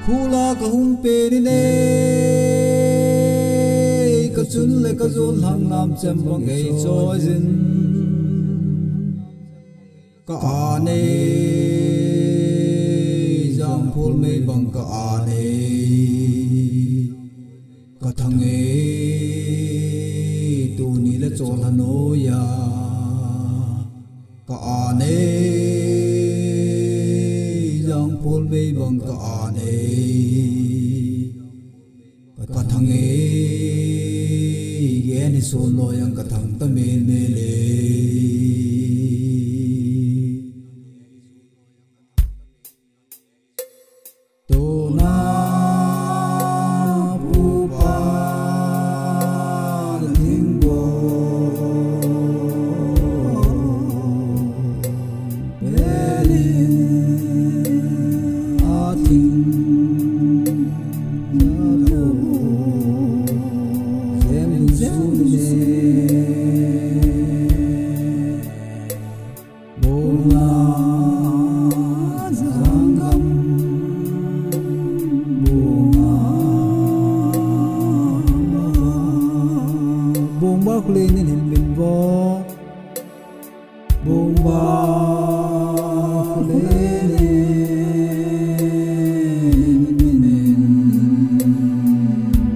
Hula ka hung pe ni ne ka chun le ka zul hang nam chem bang ei choi zin ka ane jang phul mei bang ka ane ka thang e tu ni le chol hano ya ka ane jang phul mei bang ka ane ka thang e ye ni so lo yang ka thang ta me me le to na pu pa ning bo beli a ting bác lên nên hình mình vô buông bác lên nên mình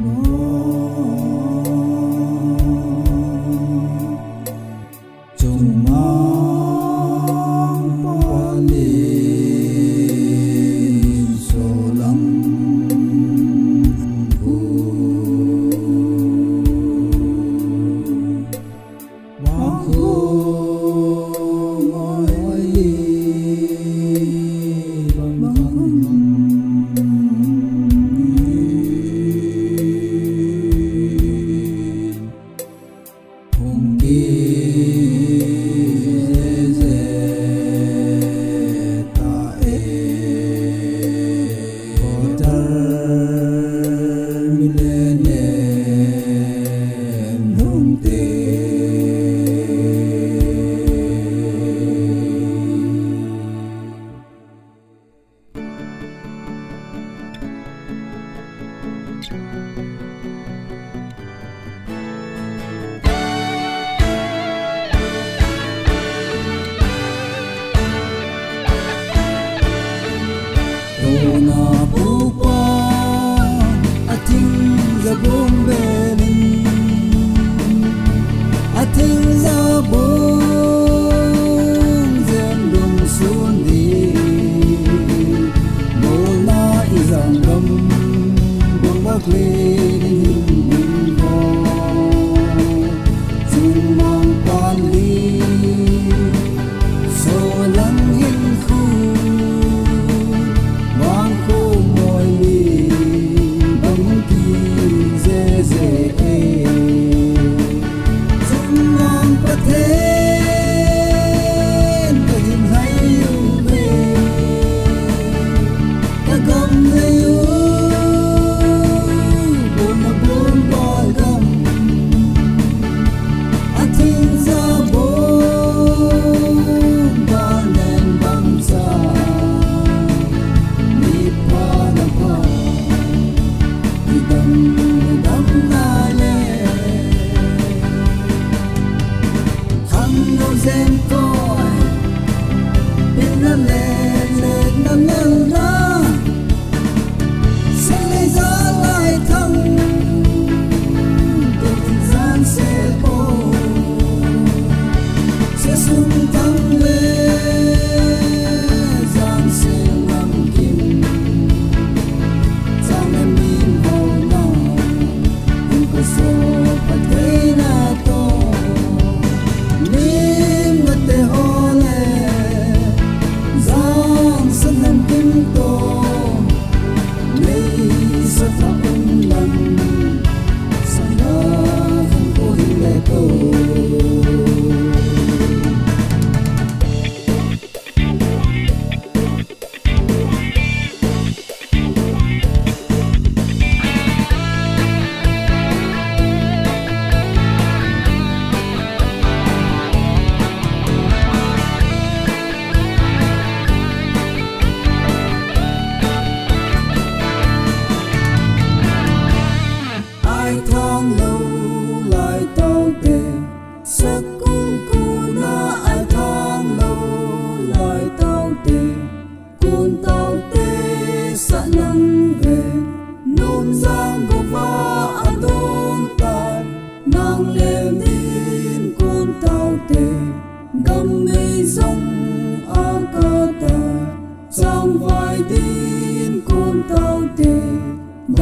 vô chung mang ba lên số lăng na pupa ating zabong belin ating zabong zem dong sundi mola izang dom bong bakle bo chung mang pan li so lang hin khu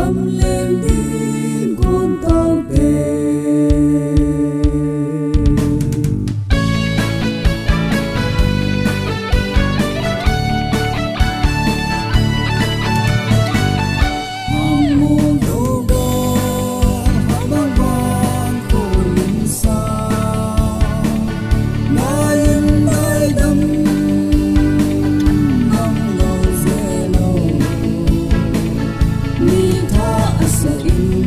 tâm lên tin con tao tề in